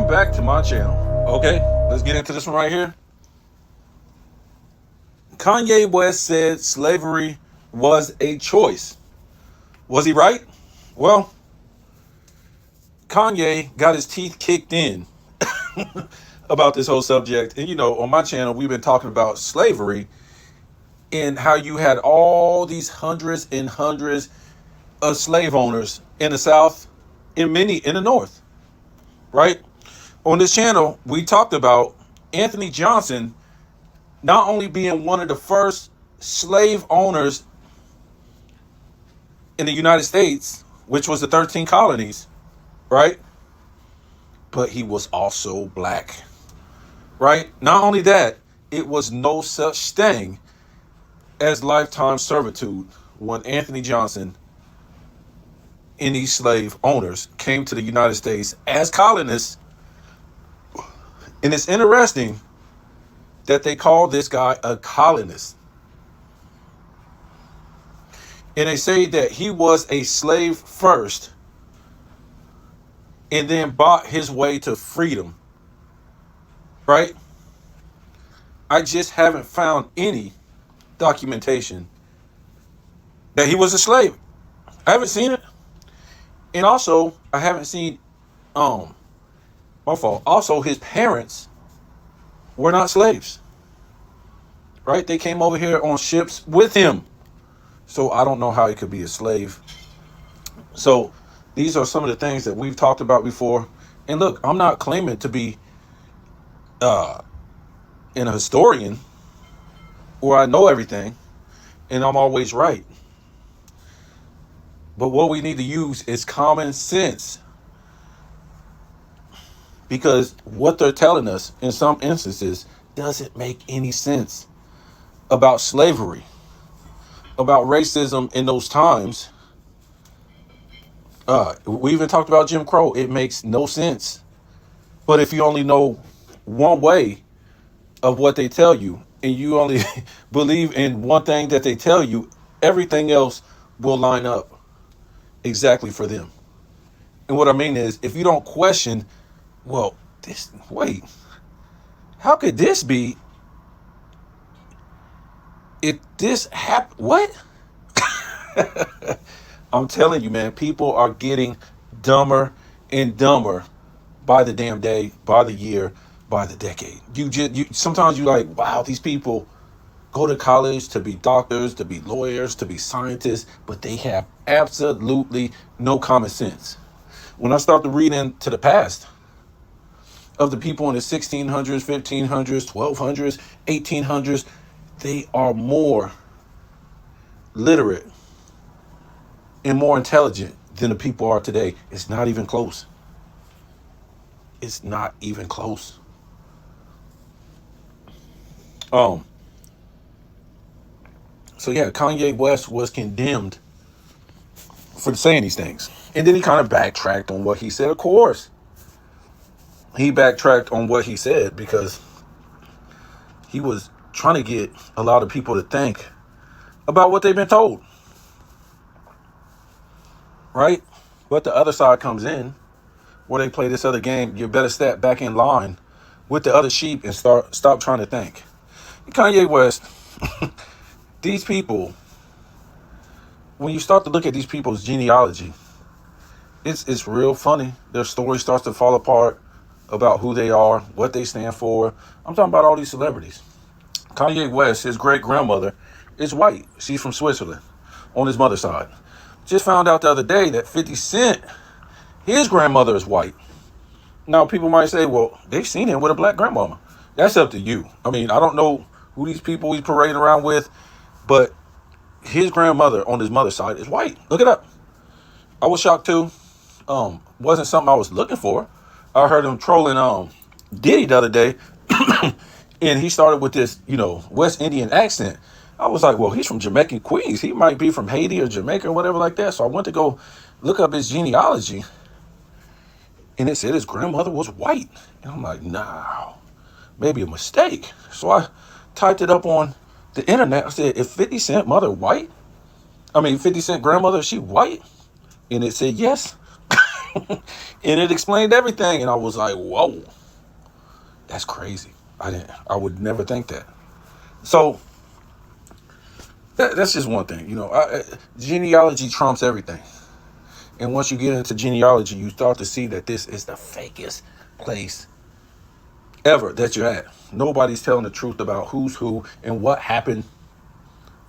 welcome back to my channel. Okay, let's get into this one right here. Kanye West said slavery was a choice. Was he right? Well, Kanye got his teeth kicked in about this whole subject. And on my channel, we've been talking about slavery and how you had all these hundreds and hundreds of slave owners in the South and many in the North, right? On this channel, we talked about Anthony Johnson not only being one of the first slave owners in the United States, which was the 13 colonies, right? But he was also black, right? Not only that, it was no such thing as lifetime servitude when Anthony Johnson and these slave owners came to the United States as colonists. And it's interesting that they call this guy a colonist. And they say that he was a slave first and then bought his way to freedom, right? I just haven't found any documentation that he was a slave. I haven't seen it. And also, I haven't seen, my fault. Also, his parents were not slaves, right? They came over here on ships with him. So I don't know how he could be a slave. So these are some of the things that we've talked about before. And look, I'm not claiming to be a historian or I know everything and I'm always right. But what we need to use is common sense. Because what they're telling us in some instances doesn't make any sense about slavery, about racism in those times. We even talked about Jim Crow. It makes no sense. But if you only know one way of what they tell you and you only believe in one thing that they tell you, everything else will line up exactly for them. And what I mean is, if you don't question, well, how could this be? If this happened, what? I'm telling you, man, people are getting dumber and dumber by the damn day, by the year, by the decade. Sometimes you like, wow, these people go to college to be doctors, to be lawyers, to be scientists, but they have absolutely no common sense. When I start to read into the past of the people in the 1600s, 1500s, 1200s, 1800s, they are more literate and more intelligent than the people are today. It's not even close. It's not even close. So yeah, Kanye West was condemned for saying these things. And then he kind of backtracked on what he said. Of course, he backtracked on what he said because he was trying to get a lot of people to think about what they've been told. Right? But the other side comes in where they play this other game. You better step back in line with the other sheep and stop trying to think. Kanye West, these people, when you start to look at these people's genealogy, it's real funny. Their story starts to fall apart about who they are, what they stand for. I'm talking about all these celebrities. Kanye West, his great-grandmother, is white. She's from Switzerland on his mother's side. Just found out the other day that 50 Cent, his grandmother is white. Now, people might say, well, they've seen him with a black grandmama. That's up to you. I mean, I don't know who these people he's parading around with, but his grandmother on his mother's side is white. Look it up. I was shocked too. Wasn't something I was looking for. I heard him trolling Diddy the other day, and he started with this, West Indian accent. I was like, well, he's from Jamaican Queens. He might be from Haiti or Jamaica or whatever like that. So I went to go look up his genealogy, and it said his grandmother was white. And I'm like, nah, maybe a mistake. So I typed it up on the internet. I said, if 50 Cent mother white? 50 Cent grandmother, is she white? And it said yes. And it explained everything. And I was like, whoa, that's crazy. I would never think that. So that's just one thing. Genealogy trumps everything. And once you get into genealogy, you start to see that this is the fakest place ever that you're at. Nobody's telling the truth about who's who and what happened.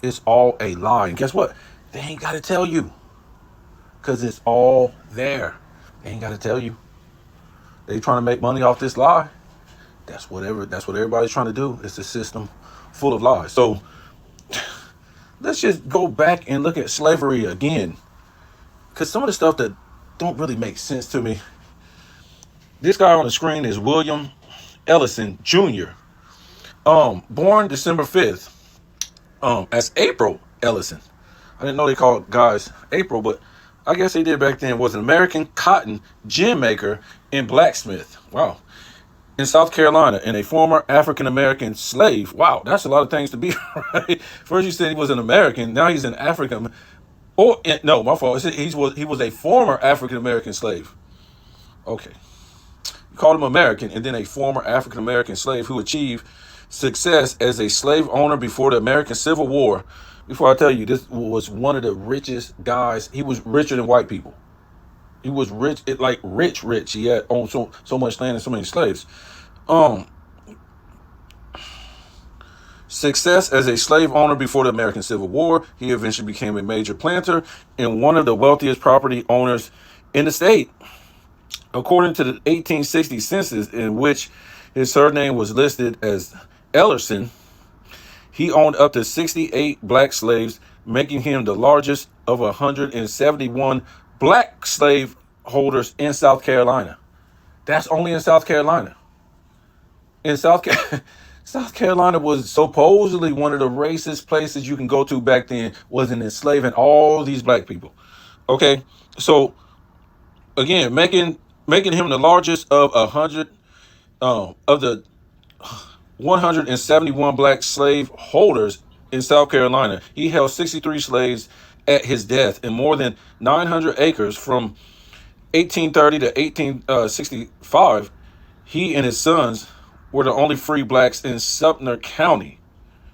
It's all a lie. And guess what? They ain't got to tell you. Because it's all there. They ain't got to tell you. They trying to make money off this lie. That's what everybody's trying to do. It's a system full of lies. So let's just go back and look at slavery again. Because some of the stuff that don't really make sense to me. This guy on the screen is William Ellison Jr. Born December 5th. As April Ellison. I didn't know they called guys April, but I guess they did back then. Was an American cotton gin maker and blacksmith. Wow. In South Carolina, and a former African-American slave. Wow, that's a lot of things to be, right? First you said he was an American, now he's an African. No, my fault. He was a former African-American slave. Okay. You called him American, and then a former African-American slave who achieved success as a slave owner before the American Civil War. Before I tell you, this was one of the richest guys. He was richer than white people. He was rich, rich. He had owned so much land and so many slaves. Success as a slave owner before the American Civil War. He eventually became a major planter and one of the wealthiest property owners in the state. According to the 1860 census, in which his surname was listed as Ellerson, he owned up to 68 black slaves, making him the largest of 171 black slave holders in South Carolina. That's only in South Carolina. South Carolina was supposedly one of the racist places you can go to back then, wasn't enslaving all these black people. Okay, so again, making him the largest of of the 171 black slave holders in South Carolina. He held 63 slaves at his death and more than 900 acres from 1830 to 1865. He and his sons were the only free blacks in Sumter County,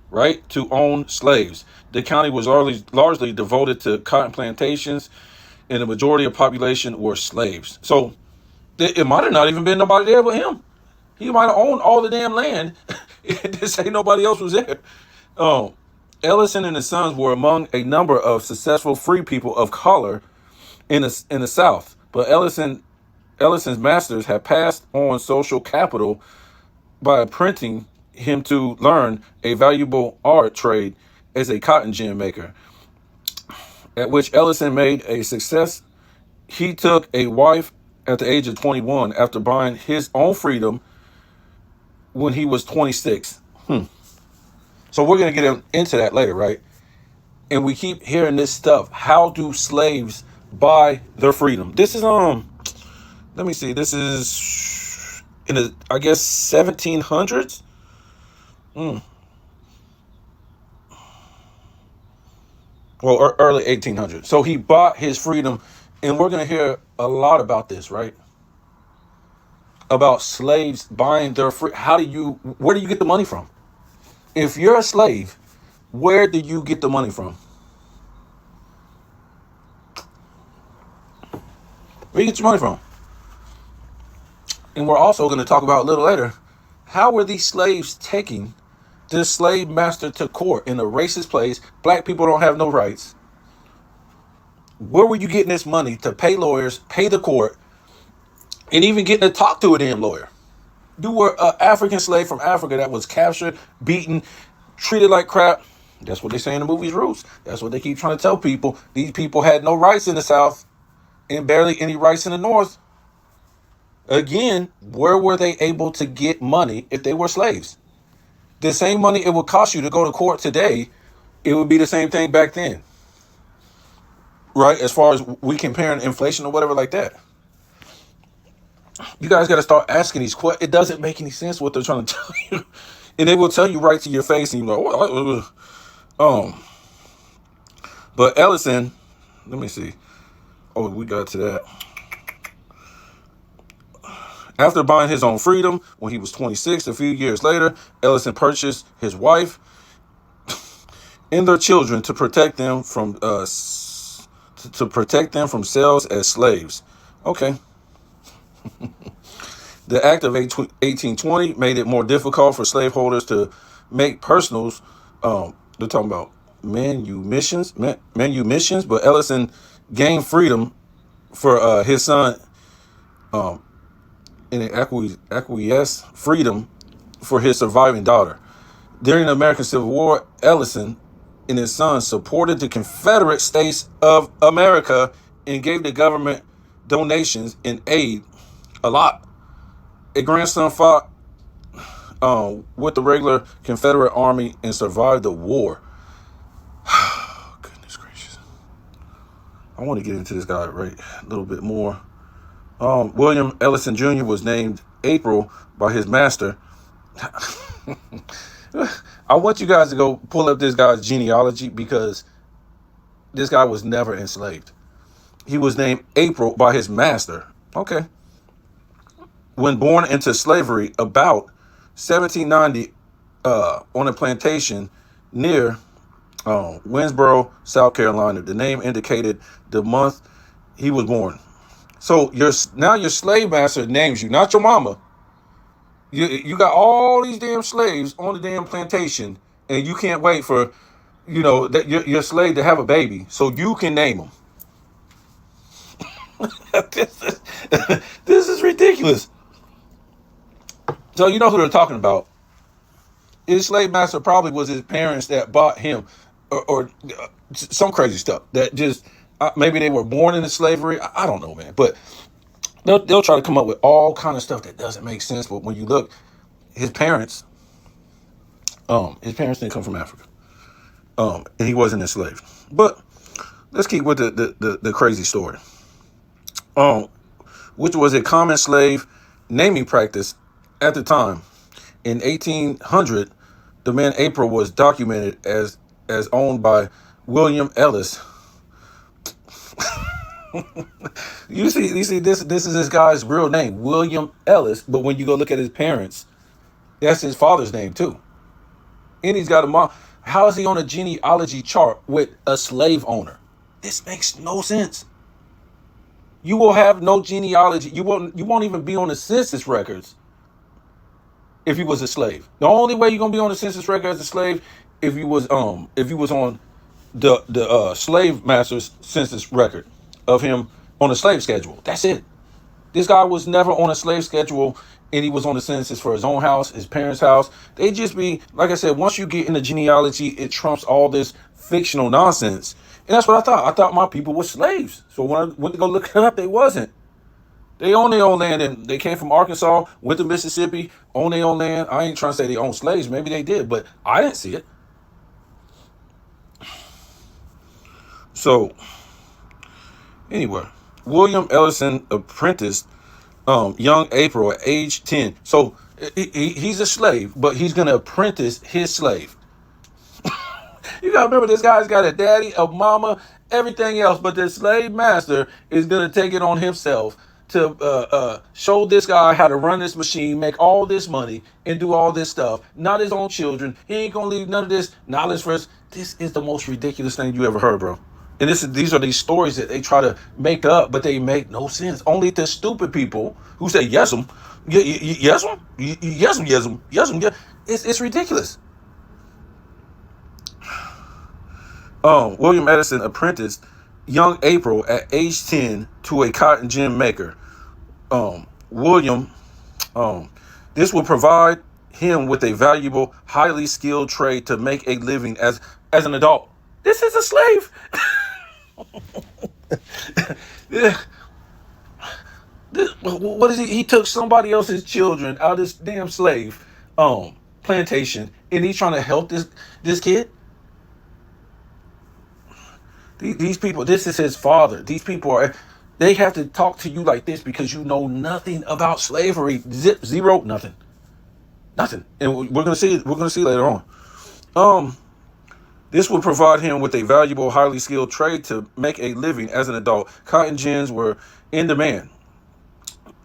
right, to own slaves. The county was largely devoted to cotton plantations, and the majority of the population were slaves. So it might have not even been nobody there but him. He might have owned all the damn land. This ain't nobody else was there. Ellison and his sons were among a number of successful free people of color in the South. But Ellison's masters had passed on social capital by apprenticing him to learn a valuable art trade as a cotton gin maker, at which Ellison made a success. He took a wife at the age of 21 after buying his own freedom when he was 26. So we're going to get into that later, right? And we keep hearing this stuff. How do slaves buy their freedom? This is, let me see. This is in the, I guess, 1700s. Well, early 1800s. So he bought his freedom, and we're going to hear a lot about this, right? About slaves buying their free. Where do you get the money from? If you're a slave, where do you get the money from? Where do you get your money from? And we're also going to talk about a little later, how were these slaves taking this slave master to court in a racist place? Black people don't have no rights. Where were you getting this money to pay lawyers, pay the court, and even getting to talk to a damn lawyer? You were an African slave from Africa that was captured, beaten, treated like crap. That's what they say in the movie's Roots. That's what they keep trying to tell people. These people had no rights in the South and barely any rights in the North. Again, where were they able to get money if they were slaves? The same money it would cost you to go to court today, it would be the same thing back then. Right? As far as we comparing inflation or whatever like that. You guys got to start asking these questions. It doesn't make any sense what they're trying to tell you. And they will tell you right to your face. And you're like, but Ellison, let me see. Oh, we got to that. After buying his own freedom when he was 26, a few years later, Ellison purchased his wife and their children to protect them from sales as slaves. Okay. The Act of 1820 made it more difficult for slaveholders to make personals. They're talking about manumissions, but Ellison gained freedom for his son, and acquiesced freedom for his surviving daughter. During the American Civil War, Ellison and his son supported the Confederate States of America and gave the government donations and aid a lot. A grandson fought with the regular Confederate Army and survived the war. Goodness gracious. I want to get into this guy right a little bit more. William Ellison Jr. was named April by his master. I want you guys to go pull up this guy's genealogy because this guy was never enslaved. He was named April by his master. Okay. When born into slavery about 1790 on a plantation near Winsboro, South Carolina. The name indicated the month he was born. So your slave master names you, not your mama. You got all these damn slaves on the damn plantation, and you can't wait for, that your slave to have a baby so you can name them. This is ridiculous. So you know who they're talking about. His slave master probably was his parents that bought him, or some crazy stuff that just maybe they were born into slavery. I don't know, man. But they'll try to come up with all kind of stuff that doesn't make sense. But when you look, his parents didn't come from Africa, and he wasn't enslaved. But let's keep with the crazy story. Which was a common slave naming practice at the time. In 1800, the man April was documented as owned by William Ellis. you see, this is this guy's real name, William Ellis. But when you go look at his parents, that's his father's name too. And he's got a mom. How is he on a genealogy chart with a slave owner? This makes no sense. You will have no genealogy. You won't even be on the census records if you was a slave. The only way you're gonna be on the census record as a slave if you was on the slave master's census record of him on a slave schedule. That's it. This guy was never on a slave schedule, and he was on the census for his own house, his parents' house. They just be, like I said, once you get into genealogy, it trumps all this fictional nonsense. And that's what I thought. I thought my people were slaves. So when I went to go look it up, they wasn't. They own their own land, and they came from Arkansas, went to Mississippi, own their own land. I ain't trying to say they own slaves. Maybe they did, but I didn't see it. So, anyway, William Ellison apprenticed young April at age 10. So, he's a slave, but he's going to apprentice his slave. You got to remember, this guy's got a daddy, a mama, everything else, but the slave master is going to take it on himself to show this guy how to run this machine, make all this money, and do all this stuff. Not his own children. He ain't going to leave none of this knowledge for us. This is the most ridiculous thing you ever heard, bro. And these are these stories that they try to make up, but they make no sense. Only the stupid people who say, yes, yes, it's ridiculous. William Edison apprenticed young April at age 10 to a cotton gin maker. This will provide him with a valuable, highly skilled trade to make a living as an adult. This is a slave. Yeah. What is he? He took somebody else's children out of this damn slave plantation, and he's trying to help this kid. These people, this is his father. These people they have to talk to you like this because you know nothing about slavery. Zero, nothing. And we're gonna see later on. This would provide him with a valuable, highly skilled trade to make a living as an adult. Cotton gins were in demand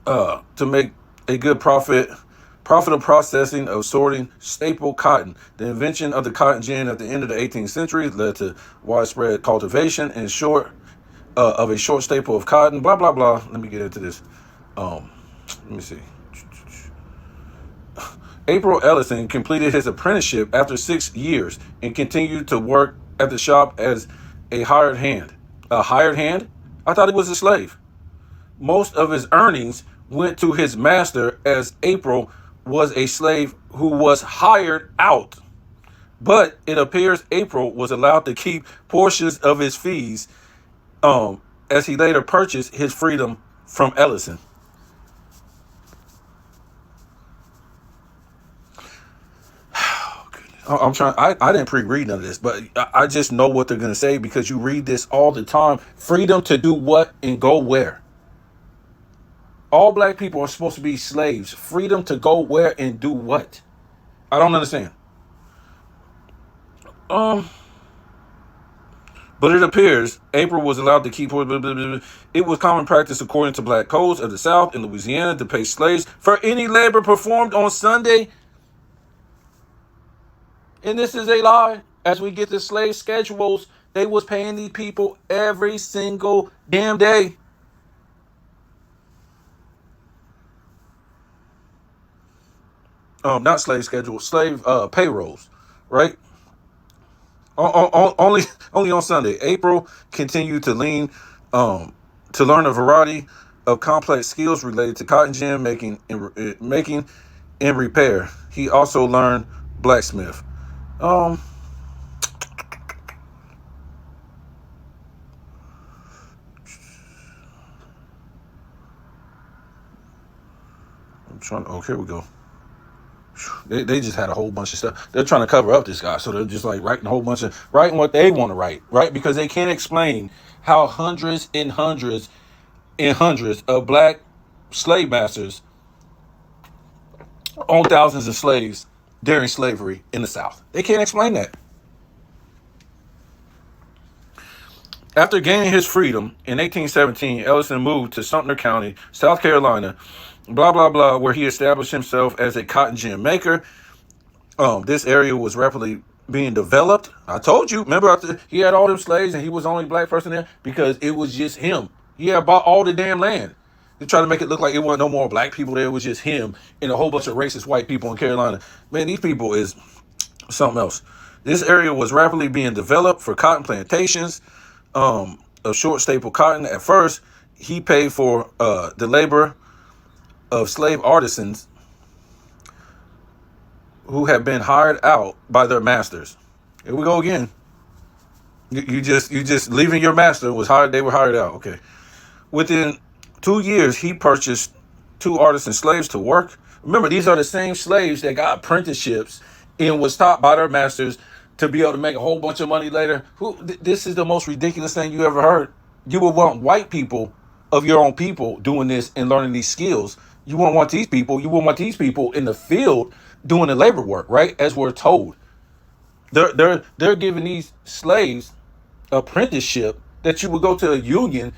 to make a good profitable processing of sorting staple cotton. The invention of the cotton gin at the end of the 18th century led to widespread cultivation and of a short staple of cotton. Blah blah blah. Let me get into this. Let me see. April Ellison completed his apprenticeship after 6 years and continued to work at the shop as a hired hand. A hired hand? I thought he was a slave. Most of his earnings went to his master, as April was a slave who was hired out. But it appears April was allowed to keep portions of his fees, as he later purchased his freedom from Ellison. I'm trying. I didn't pre-read none of this, but I just know what they're gonna say because you read this all the time. Freedom to do what and go where. All black people are supposed to be slaves. Freedom to go where and do what? I don't understand. Um, but it appears April was allowed to keep. It was common practice, according to black codes of the South in Louisiana, to pay slaves for any labor performed on Sunday. And this is a lie. As we get the slave schedules, they was paying these people every single damn day. Not slave schedules, slave payrolls, right? Only on Sunday. April continued to learn a variety of complex skills related to cotton gin making and repair. He also learned blacksmith. Um, I'm trying. Oh, here we go. They just had a whole bunch of stuff. They're trying to cover up this guy, so they're just like writing what they want to write, right? Because they can't explain how hundreds and hundreds and hundreds of black slave masters owned thousands of slaves during slavery in the South. They can't explain that. After gaining his freedom in 1817, Ellison moved to Sumter County, South Carolina, blah, blah, blah, where he established himself as a cotton gin maker. This area was rapidly being developed. I told you, remember, he had all them slaves and he was the only black person there because it was just him. He had bought all the damn land. They tried to make it look like it wasn't no more black people there. It was just him and a whole bunch of racist white people in Carolina. Man, these people is something else. This area was rapidly being developed for cotton plantations of short staple cotton. At first, he paid for the labor of slave artisans who had been hired out by their masters. Here we go again. You just leaving your master was hired. They were hired out. Okay. Within 2 years, he purchased 2 artisan slaves to work. Remember, these are the same slaves that got apprenticeships and was taught by their masters to be able to make a whole bunch of money later. This is the most ridiculous thing you ever heard. You would want white people of your own people doing this and learning these skills. You wouldn't want these people. You wouldn't want these people in the field doing the labor work, right? As we're told, they're giving these slaves apprenticeship that you would go to a union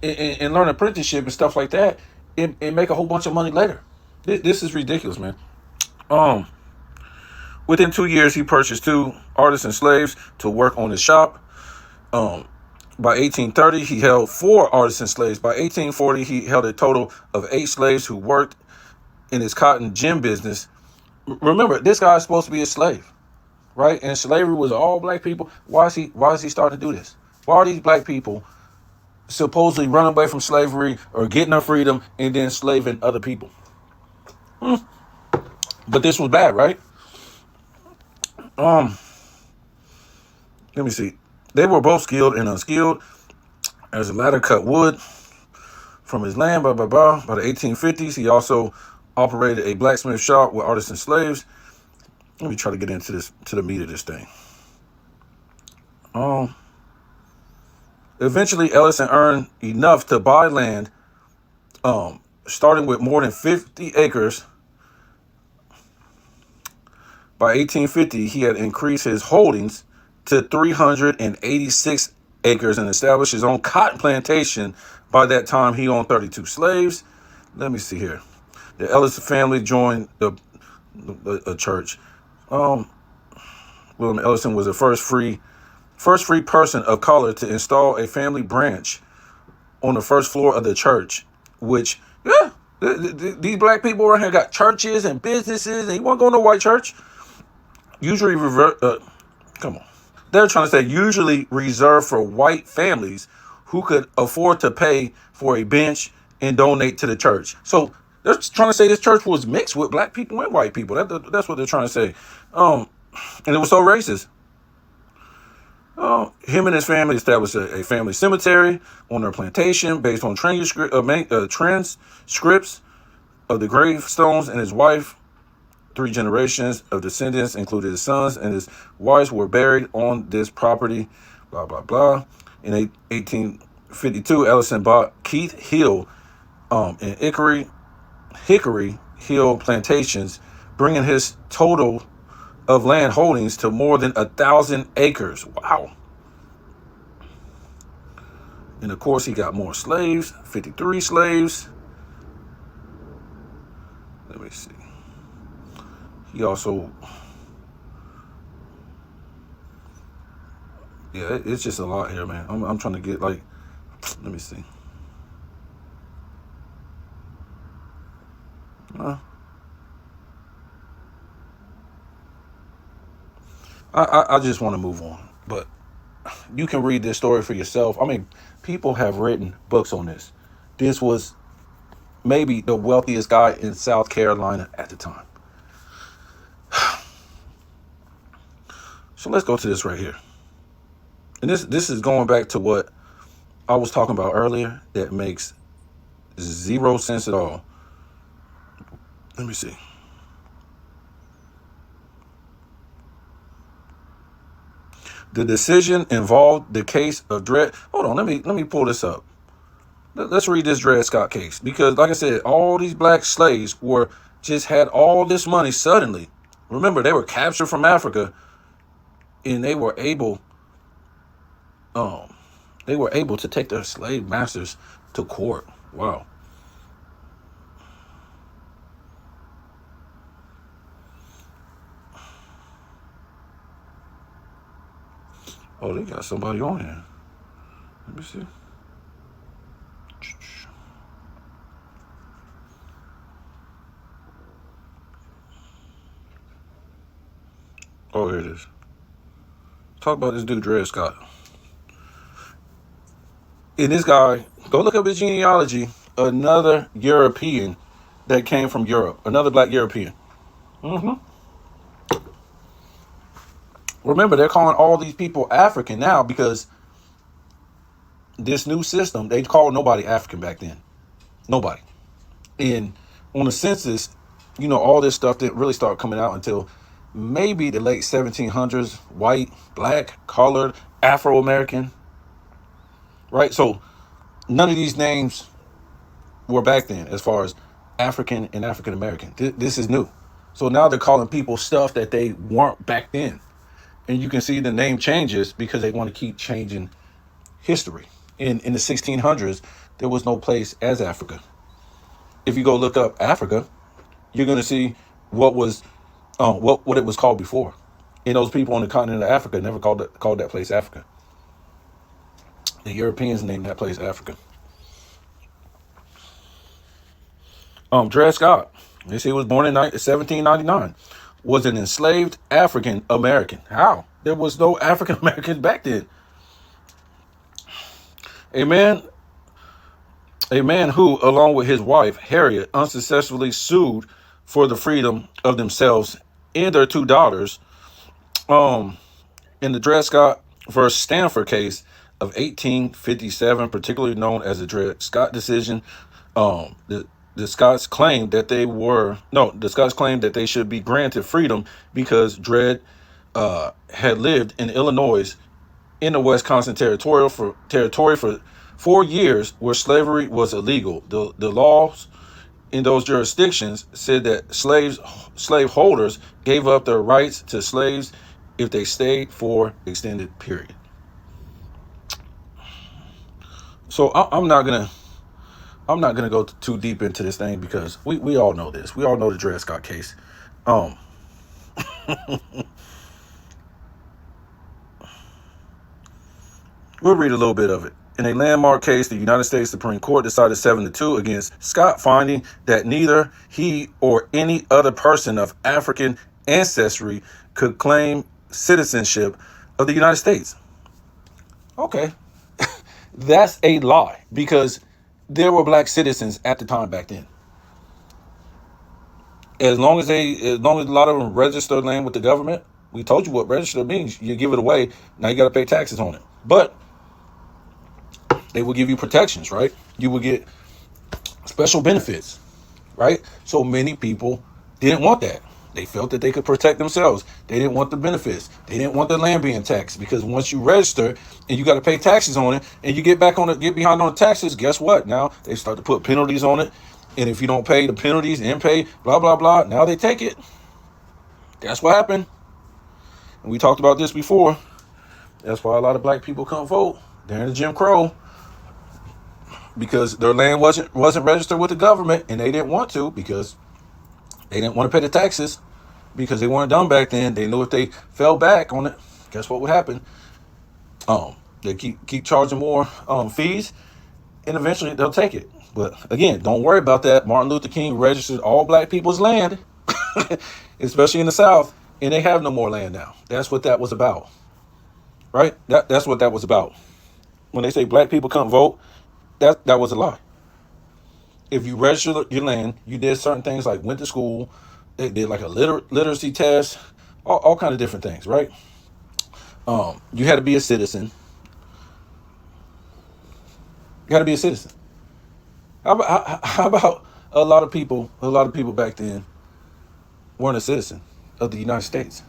and learn apprenticeship and stuff like that and make a whole bunch of money later. This is ridiculous, man. Within 2 years, he purchased 2 artisan slaves to work on his shop. By 1830, he held 4 artisan slaves. By 1840, he held a total of 8 slaves who worked in his cotton gin business. Remember, this guy is supposed to be a slave, right? And slavery was all black people. Why is he starting to do this? Why are these black people supposedly running away from slavery or getting their freedom and then slaving other people? But this was bad, right? Let me see. They were both skilled and unskilled. As the latter cut wood from his land, blah, blah, blah. By the 1850s, he also operated a blacksmith shop with artisan slaves. Let me try to get into this, to the meat of this thing. Eventually, Ellison earned enough to buy land, starting with more than 50 acres. By 1850, he had increased his holdings to 386 acres and established his own cotton plantation. By that time, he owned 32 slaves. Let me see here. The Ellis family joined a church. Um, William Ellison was the first free person of color to install a family branch on the first floor of the church. Which, yeah, these black people around here got churches and businesses, and you want to go to a white church? Usually come on. They're trying to say usually reserved for white families who could afford to pay for a bench and donate to the church. So they're trying to say this church was mixed with black people and white people. That's what they're trying to say. And it was so racist. Him and his family established a family cemetery on their plantation based on transcripts of the gravestones, and his wife. 3 generations of descendants, including his sons and his wives, were buried on this property, blah, blah, blah. In 1852, Ellison bought Keith Hill and Hickory Hill plantations, bringing his total of land holdings to more than 1,000 acres. Wow. And of course, he got more slaves, 53 slaves. Let me see. He also, yeah, it's just a lot here, man. I'm trying to get, like, let me see. I just want to move on, but you can read this story for yourself. I mean, people have written books on this. This was maybe the wealthiest guy in South Carolina at the time. So let's go to this right here. And this is going back to what I was talking about earlier that makes zero sense at all. Let me see. The decision involved the case of Dred. Hold on, let me pull this up. Let's read this Dred Scott case, because like I said, all these black slaves had all this money suddenly. Remember, they were captured from Africa, and they were able to take their slave masters to court. Wow. Oh, they got somebody on here. Let me see. Oh, here it is. Talk about this dude, Dred Scott. And this guy, go look up his genealogy. Another European that came from Europe. Another black European. Remember, they're calling all these people African now because this new system, they called nobody African back then. Nobody. And on the census, all this stuff didn't really start coming out until maybe the late 1700s. White, black, colored, Afro-American. Right? So none of these names were back then as far as African and African-American. This is new. So now they're calling people stuff that they weren't back then. And you can see the name changes because they want to keep changing history. In the 1600s, there was no place as Africa. If you go look up Africa, you're going to see what it was called before. And those people on the continent of Africa never called that place Africa. The Europeans named that place Africa. Dred Scott, they say he was born in 1799, was an enslaved African American. How? There was no African Americans back then. A man who, along with his wife, Harriet, unsuccessfully sued for the freedom of themselves and their 2 daughters in the Dred Scott versus Stanford case of 1857, particularly known as the Dred Scott decision. The Scots claimed that they should be granted freedom because Dred had lived in Illinois in the Wisconsin territory for 4 years where slavery was illegal. The laws in those jurisdictions said that slave holders gave up their rights to slaves if they stayed for extended period. So I'm not gonna I'm not gonna go too deep into this thing because we all know this. We all know the Dred Scott case. Um, we'll read a little bit of it. In a landmark case, the United States Supreme Court decided 7-2 against Scott, finding that neither he or any other person of African ancestry could claim citizenship of the United States. Okay, that's a lie because there were black citizens at the time back then. As long as a lot of them register land with the government, we told you what register means. You give it away, now you got to pay taxes on it. But they will give you protections, right? You will get special benefits, right? So many people didn't want that. They felt that they could protect themselves. They didn't want the benefits. They didn't want the land being taxed because once you register and you got to pay taxes on it, and you get behind on the taxes, guess what? Now they start to put penalties on it, and if you don't pay the penalties and pay blah blah blah, now they take it. That's what happened. And we talked about this before. That's why a lot of black people couldn't vote during the Jim Crow because their land wasn't registered with the government, and they didn't want to because they didn't want to pay the taxes because they weren't done back then. They knew if they fell back on it, guess what would happen? They keep charging more fees, and eventually they'll take it. But again, don't worry about that. Martin Luther King registered all black people's land, especially in the South, and they have no more land now. That's what that was about, right? That's what that was about. When they say black people can't vote, that was a lie. If you registered your land, you did certain things like went to school, they did like a literacy test, all kind of different things, right? You had to be a citizen. You got to be a citizen. How about a lot of people? A lot of people back then weren't a citizen of the United States.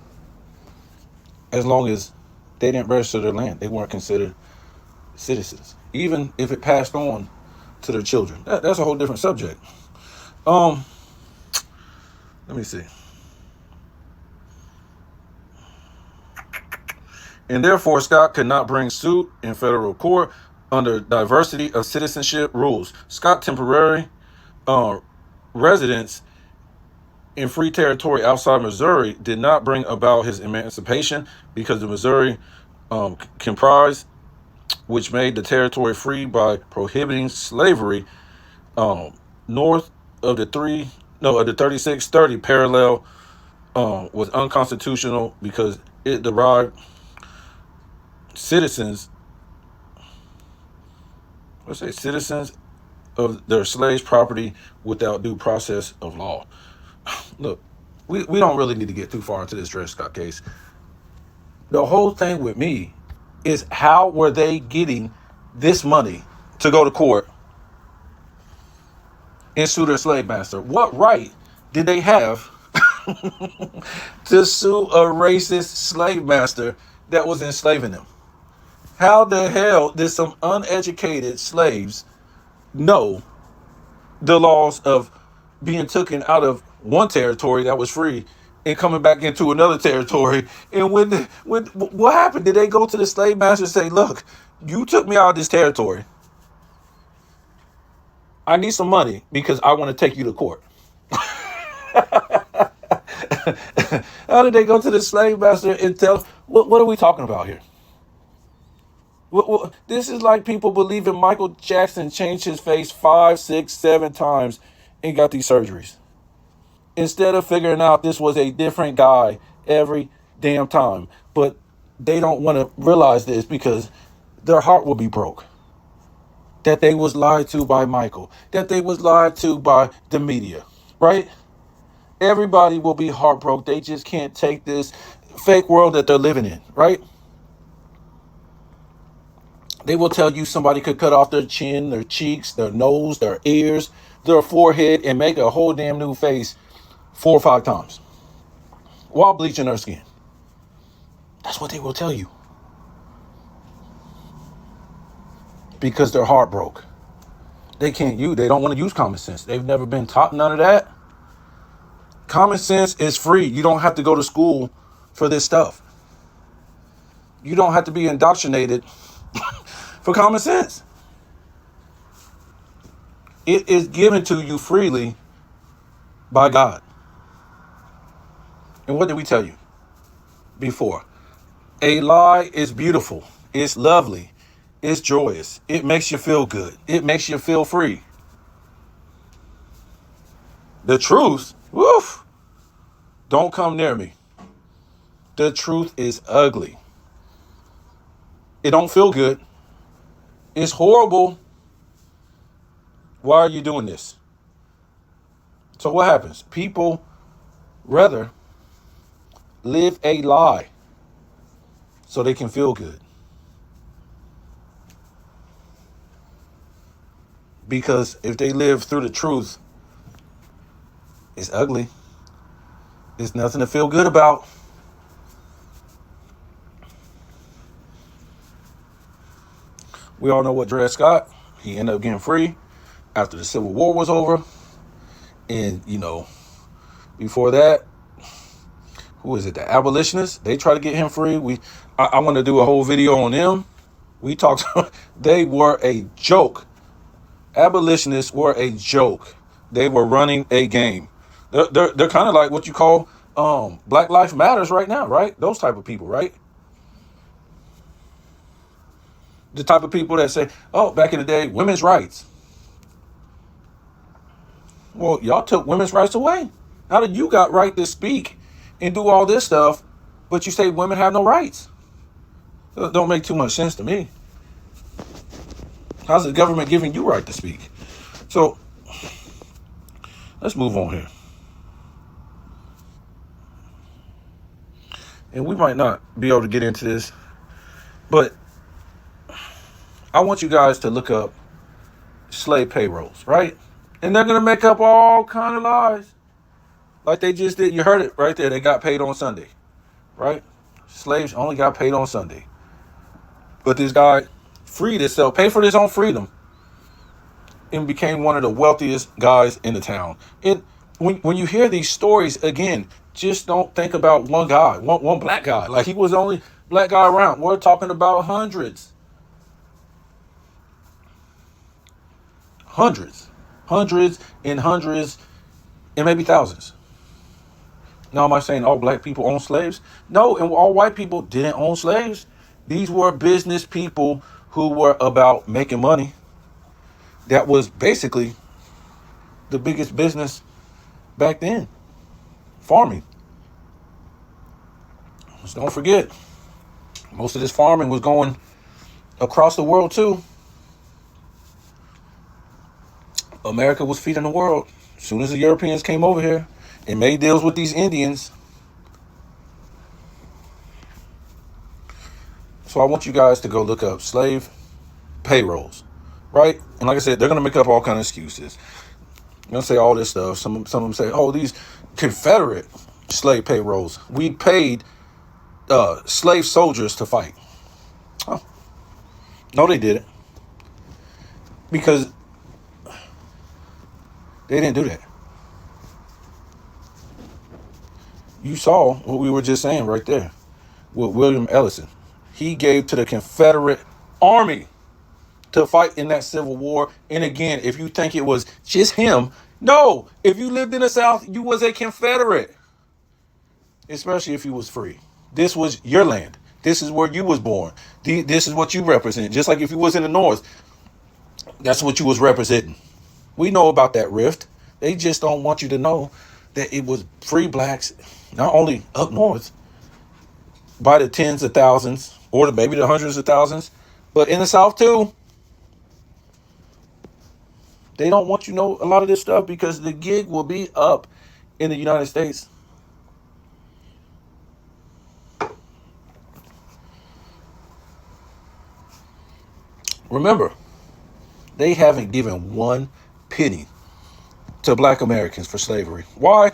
As long as they didn't register their land, they weren't considered citizens. Even if it passed on to their children, that's a whole different subject. Let me see. And therefore, Scott could not bring suit in federal court under diversity of citizenship rules. Scott temporary residence in free territory outside Missouri did not bring about his emancipation because the Missouri comprised, which made the territory free by prohibiting slavery north of the 3630 parallel was unconstitutional because it derived citizens of their slaves' property without due process of law. Look, we don't really need to get too far into this Dred Scott case. The whole thing with me is how were they getting this money to go to court and sue their slave master? What right did they have to sue a racist slave master that was enslaving them? How the hell did some uneducated slaves know the laws of being taken out of one territory that was free and coming back into another territory? And when what happened? Did they go to the slave master and say, "Look, you took me out of this territory. I need some money because I want to take you to court"? How did they go to the slave master and tell? What are we talking about here? This is like people believing Michael Jackson changed his face 5, 6, 7 times and got these surgeries, instead of figuring out this was a different guy every damn time. But they don't want to realize this because their heart will be broke. That they was lied to by Michael. That they was lied to by the media, right? Everybody will be heartbroken. They just can't take this fake world that they're living in, right? They will tell you somebody could cut off their chin, their cheeks, their nose, their ears, their forehead, and make a whole damn new face 4 or 5 times while bleaching their skin. That's what they will tell you. Because their heart broke. They don't want to use common sense. They've never been taught none of that. Common sense is free. You don't have to go to school for this stuff. You don't have to be indoctrinated for common sense. It is given to you freely by God. And what did we tell you before? A lie is beautiful. It's lovely. It's joyous. It makes you feel good. It makes you feel free. The truth, woof, don't come near me. The truth is ugly. It don't feel good. It's horrible. Why are you doing this? So what happens? People rather live a lie so they can feel good. Because if they live through the truth, it's ugly. It's nothing to feel good about. We all know what Dred Scott, he ended up getting free after the Civil War was over. And, before that, who is it? The abolitionists, they try to get him free. I want to do a whole video on them. We talked, they were a joke. Abolitionists were a joke. They were running a game. They're kind of like what you call Black Lives Matters right now, right? Those type of people, right? The type of people that say, oh, back in the day, women's rights. Well, y'all took women's rights away. How did you got right to speak and do all this stuff, but you say women have no rights? That don't make too much sense to me. How's the government giving you right to speak? So let's move on here. And we might not be able to get into this, but I want you guys to look up slave payrolls, right? And they're going to make up all kind of lies. Like they just did. You heard it right there. They got paid on Sunday, right? Slaves only got paid on Sunday. But this guy freed himself, paid for his own freedom, and became one of the wealthiest guys in the town. And when you hear these stories, again, just don't think about one guy, one black guy. Like he was the only black guy around. We're talking about hundreds, and maybe thousands. Now, am I saying all black people own slaves? No, and all white people didn't own slaves. These were business people who were about making money. That was basically the biggest business back then, farming. Just don't forget, most of this farming was going across the world too. America was feeding the world. As soon as the Europeans came over here and made deals with these Indians. So I want you guys to go look up slave payrolls, right? And like I said, they're going to make up all kind of excuses. They're going to say all this stuff. Some of them say, oh, these Confederate slave payrolls. We paid slave soldiers to fight. Oh. No, they didn't. Because they didn't do that. You saw what we were just saying right there with William Ellison. He gave to the Confederate Army to fight in that Civil War. And again, if you think it was just him, no. If you lived in the South, you was a Confederate. Especially if you was free. This was your land. This is where you was born. This is what you represent. Just like if you was in the North, that's what you was representing. We know about that rift. They just don't want you to know that it was free blacks, not only up north, by the tens of thousands, or maybe the hundreds of thousands, but in the South too. They don't want you to know a lot of this stuff because the gig will be up in the United States. Remember, they haven't given one penny to black Americans for slavery. Why?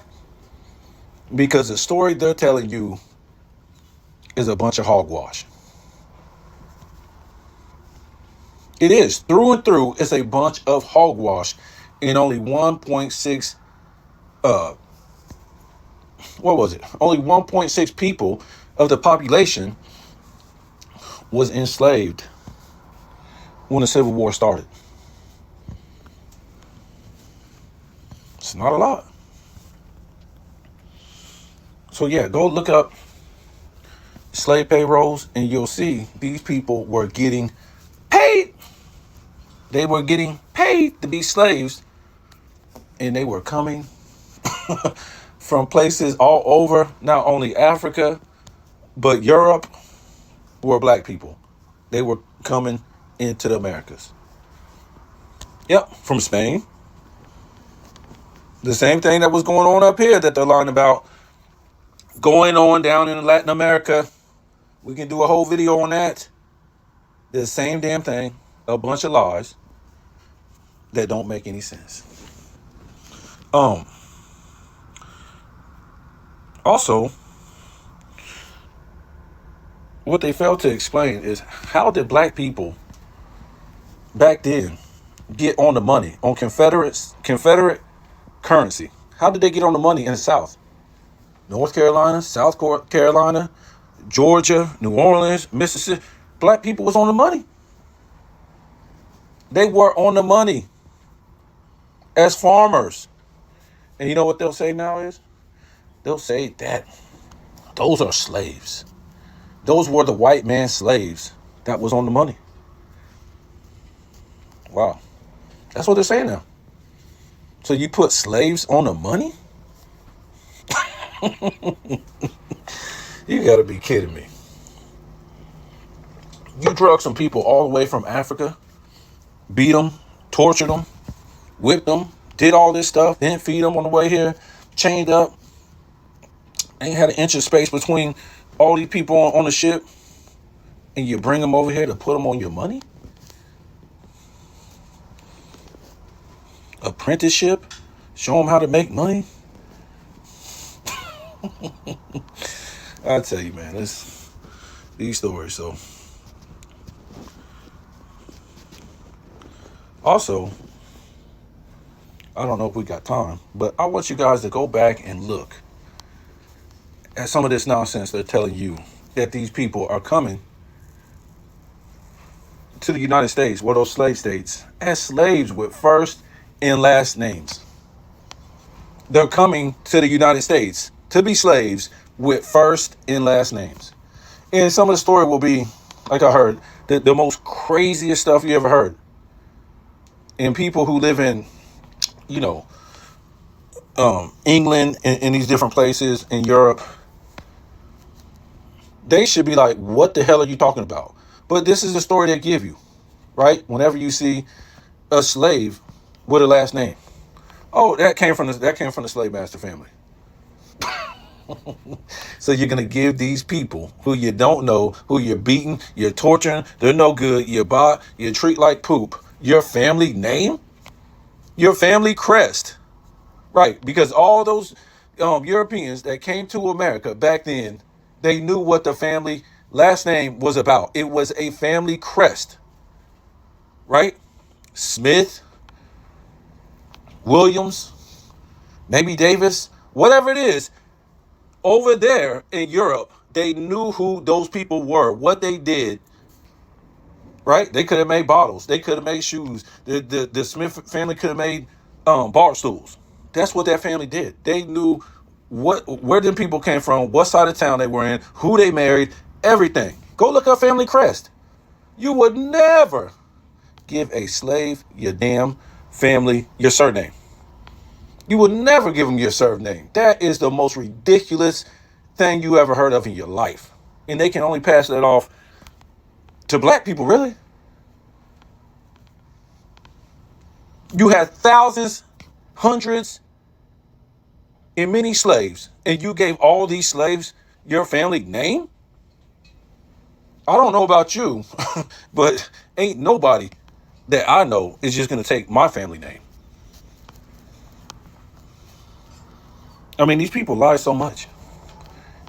Because the story they're telling you is a bunch of hogwash. It is. Through and through, it's a bunch of hogwash. And only 1.6, what was it? Only 1.6 people of the population was enslaved when the Civil War started. Not a lot. So yeah, go look up slave payrolls and you'll see these people were getting paid. They were getting paid to be slaves, and they were coming from places all over, not only Africa, but Europe, were black people. They were coming into the Americas. Yep, from Spain. The same thing that was going on up here that they're lying about going on down in Latin America. We can do a whole video on that. The same damn thing. A bunch of lies that don't make any sense. Also, what they failed to explain is how did black people back then get on the money on Confederate currency? How did they get on the money in the South? North Carolina, South Carolina, Georgia, New Orleans, Mississippi. Black people was on the money. They were on the money as farmers. And you know what they'll say now is? They'll say that those are slaves. Those were the white man's slaves that was on the money. Wow. That's what they're saying now. So you put slaves on the money? You gotta be kidding me. You drug some people all the way from Africa, beat them, tortured them, whipped them, did all this stuff, didn't feed them on the way here, chained up, ain't had an inch of space between all these people on the ship, and you bring them over here to put them on your money? Apprenticeship? Show them how to make money? I tell you, man, these stories. So, also, I don't know if we got time, but I want you guys to go back and look at some of this nonsense they're telling you that these people are coming to the United States, or those slave states, as slaves with first and last names. They're coming to the United States to be slaves with first and last names. And some of the story will be, like I heard, the most craziest stuff you ever heard. And people who live in, England and these different places in Europe, they should be like, what the hell are you talking about? But this is the story they give you, right? Whenever you see a slave with a last name. Oh, that came from the slave master family. So you're going to give these people who you don't know, who you're beating, you're torturing, they're no good, you treat like poop, your family name, your family crest. Right, because all those Europeans that came to America back then, they knew what the family last name was about. It was a family crest, right? Smith, Williams, maybe Davis, whatever it is. Over there in Europe, they knew who those people were, what they did, right? They could have made bottles. They could have made shoes. The Smith family could have made bar stools. That's what that family did. They knew where them people came from, what side of town they were in, who they married, everything. Go look up family crest. You would never give a slave your damn family, your surname. You would never give them your surname. That is the most ridiculous thing you ever heard of in your life. And they can only pass that off to black people, really. You had thousands, hundreds, and many slaves, and you gave all these slaves your family name? I don't know about you, but ain't nobody that I know is just going to take my family name. I mean, these people lie so much.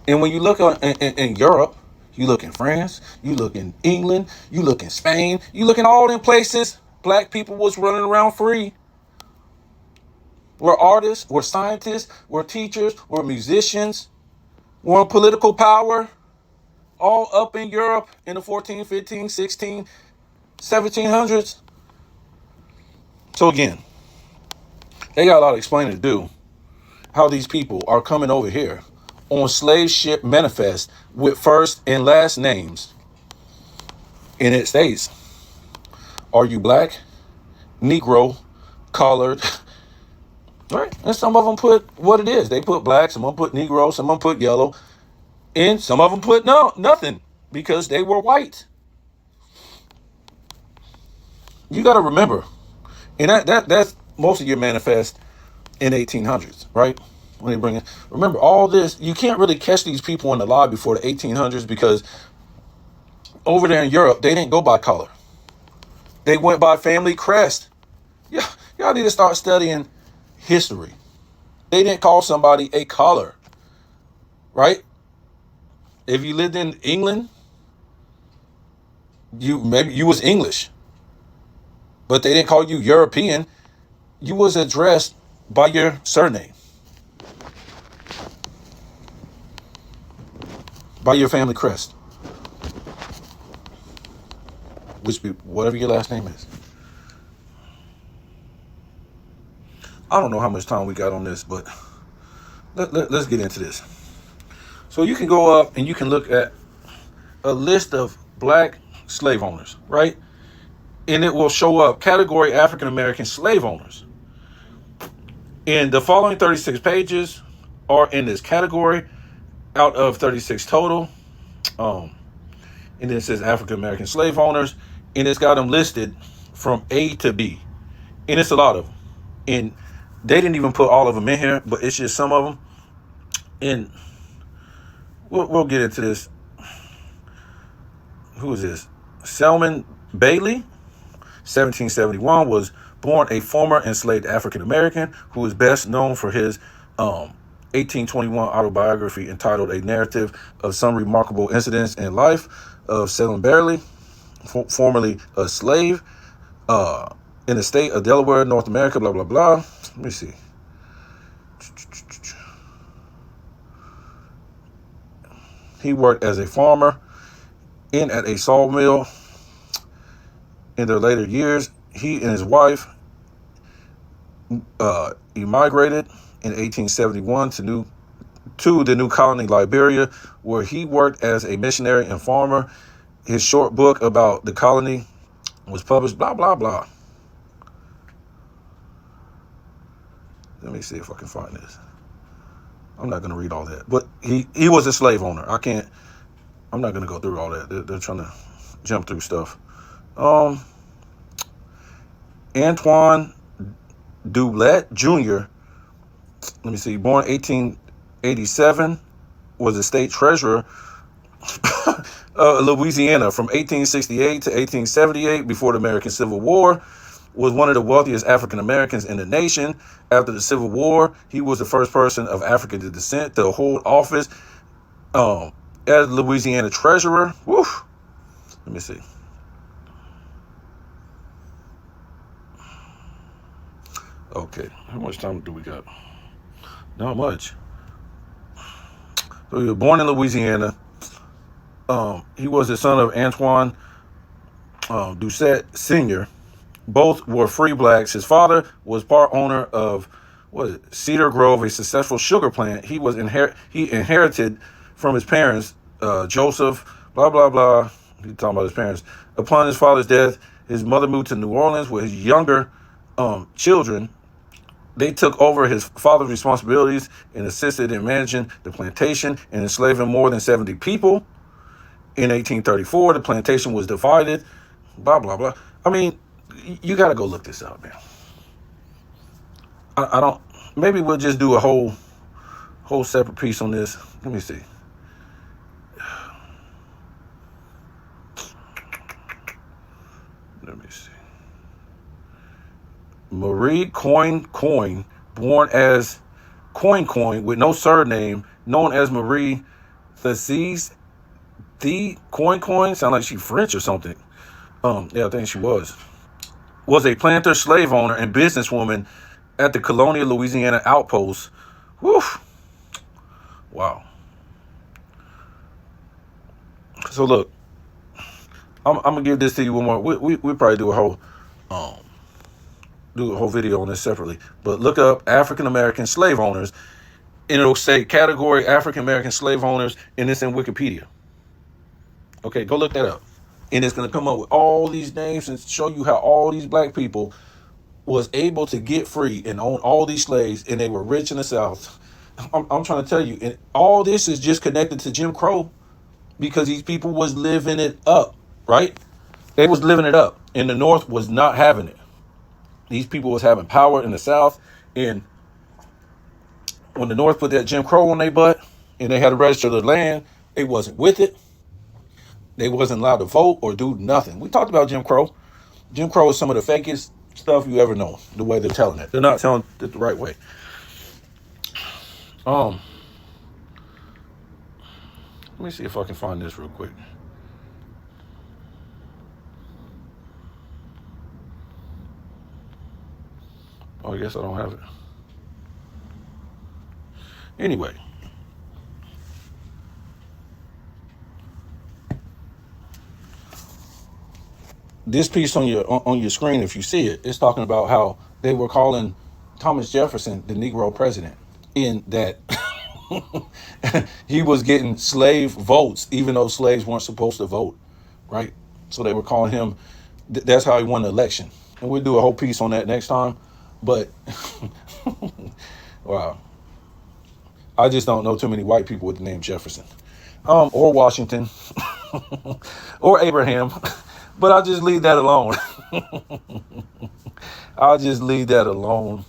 And when you look in Europe, you look in France, you look in England, you look in Spain, you look in all them places, black people was running around free. We're artists, we're scientists, we're teachers, we're musicians, we're in political power, all up in Europe in the 14, 15, 16, 1700s. So again, They got a lot of explaining to do. How these people are coming over here on slave ship manifest with first and last names, and it states, are you black, Negro, colored, right? And some of them put what it is. They put black, some of them put Negro, some of them put yellow, and some of them put nothing because they were white. You got to remember, and that's most of your manifest in 1800s, right? When they bring it, remember all this. You can't really catch these people in the lie before the 1800s because over there in Europe they didn't go by color. They went by family crest. Yeah, y'all need to start studying history. They didn't call somebody a color, right? If you lived in England, maybe you was English, but they didn't call you European. You was addressed by your surname, by your family crest, which be whatever your last name is. I don't know how much time we got on this, but let's get into this. So you can go up and you can look at a list of black slave owners, right? And it will show up category African American slave owners. And the following 36 pages are in this category out of 36 total. And then it says African American slave owners, and it's got them listed from A to B. And it's a lot of them. And they didn't even put all of them in here, but it's just some of them. And we'll get into this. Who is this? Selman Bailey, 1771, was born a former enslaved African American who is best known for his 1821 autobiography entitled A Narrative of Some Remarkable Incidents in Life of Selman Bailey, formerly a slave in the state of Delaware, North America, blah, blah, blah. Let me see. He worked as a farmer and at a sawmill in their later years. He and his wife emigrated in 1871 to the new colony Liberia, where he worked as a missionary and farmer. His short book about the colony was published, blah, blah, blah. Let me see if I can find this. I'm not going to read all that. But he was a slave owner. I'm not going to go through all that. They're trying to jump through stuff. Antoine Doublet Jr., let me see, born 1887, was a state treasurer Louisiana from 1868 to 1878 before the American Civil War, was one of the wealthiest African Americans in the nation. After the Civil War, he was the first person of African descent to hold office as Louisiana treasurer. Woof. Let me see. Okay, how much time do we got? Not much. So he was born in Louisiana. He was the son of Antoine Doucet Sr. Both were free blacks. His father was part owner of Cedar Grove, a successful sugar plant. He inherited from his parents, Joseph, blah, blah, blah. He's talking about his parents. Upon his father's death, his mother moved to New Orleans with his younger children. They took over his father's responsibilities and assisted in managing the plantation and enslaving more than 70 people. In 1834, the plantation was divided, blah, blah, blah. I mean, you got to go look this up, man. I don't, maybe we'll just do a whole separate piece on this. Let me see. Let me see. Marie Coin, born as Coin with no surname, known as Marie Thésise the Coin, sound like she French or something. Yeah, I think she was a planter, slave owner, and businesswoman at the colonial Louisiana outpost. Whew. Wow. So look, I'm gonna give this to you one more. We probably do a whole do a whole video on this separately. But look up African American slave owners, and it'll say category African American slave owners, and it's in Wikipedia. Okay, go look that up. And it's going to come up with all these names and show you how all these black people was able to get free and own all these slaves, and they were rich in the South. I'm trying to tell you, and all this is just connected to Jim Crow, because these people was living it up, right? They was living it up, and the North was not having it. These people was having power in the South, and when the North put that Jim Crow on their butt, and they had to register the land, they wasn't with it. They wasn't allowed to vote or do nothing. We talked about Jim Crow. Jim Crow is some of the fakest stuff you ever know. The way they're telling it, they're not telling it the right way. Let me see if I can find this real quick. Oh, I guess I don't have it. Anyway, this piece on your screen, if you see it, it's talking about how they were calling Thomas Jefferson the Negro president, in that he was getting slave votes, even though slaves weren't supposed to vote, right? So they were calling him. That's how he won the election, and we'll do a whole piece on that next time. But wow, I just don't know too many white people with the name Jefferson, or Washington, or Abraham. But I'll just leave that alone. I'll just leave that alone.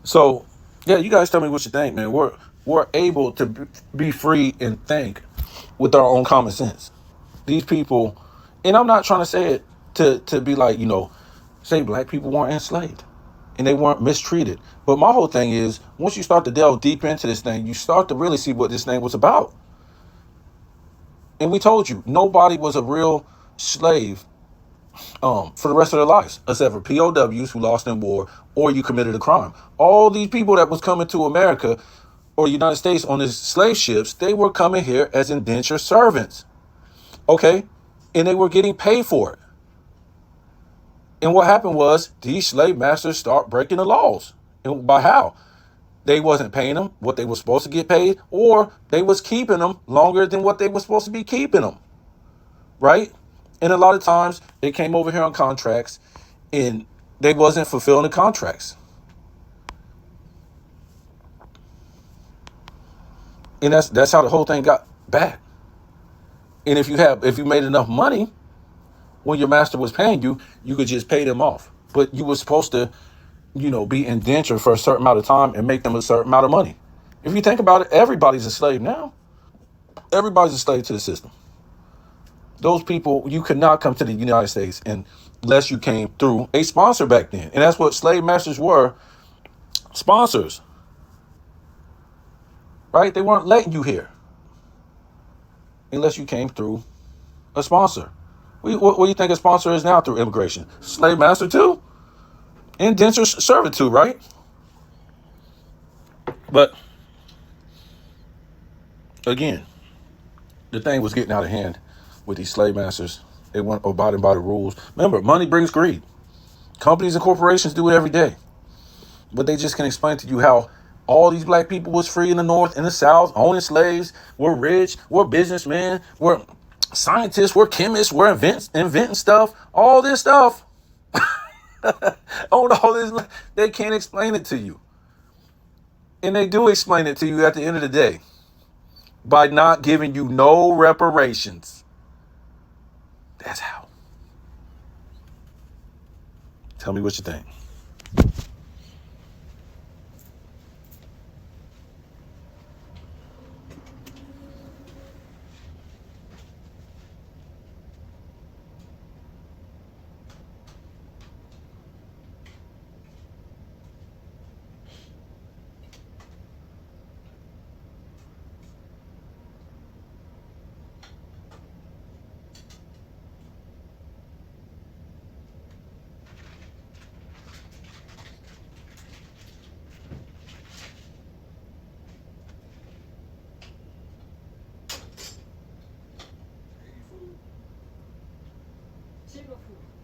So, yeah, you guys tell me what you think, man. We're able to be free and think with our own common sense. These people, and I'm not trying to say it to be like, say black people weren't enslaved and they weren't mistreated. But my whole thing is, once you start to delve deep into this thing, you start to really see what this thing was about. And we told you, nobody was a real slave for the rest of their lives, except for POWs who lost in war, or you committed a crime. All these people that was coming to America or the United States on these slave ships, they were coming here as indentured servants. Okay? And they were getting paid for it. And what happened was these slave masters start breaking the laws. And by how? They wasn't paying them what they were supposed to get paid, or they was keeping them longer than what they were supposed to be keeping them. Right? And a lot of times they came over here on contracts and they wasn't fulfilling the contracts. And that's how the whole thing got bad. And if you made enough money when your master was paying you, you could just pay them off. But you were supposed to, be indentured for a certain amount of time and make them a certain amount of money. If you think about it, everybody's a slave now. Everybody's a slave to the system. Those people, you could not come to the United States unless you came through a sponsor back then. And that's what slave masters were, sponsors. Right? They weren't letting you here unless you came through a sponsor. What do you think a sponsor is now through immigration? Slave master too? Indentured servitude, right? But again, the thing was getting out of hand with these slave masters. They weren't abiding by the rules. Remember, money brings greed. Companies and corporations do it every day. But they just can explain to you how all these black people was free in the North and the South, owning slaves, we're rich, we're businessmen, we're scientists, we're chemists, we're inventing stuff, all this stuff. Own all this. They can't explain it to you. And they do explain it to you at the end of the day by not giving you no reparations. That's how. Tell me what you think. Chicken food.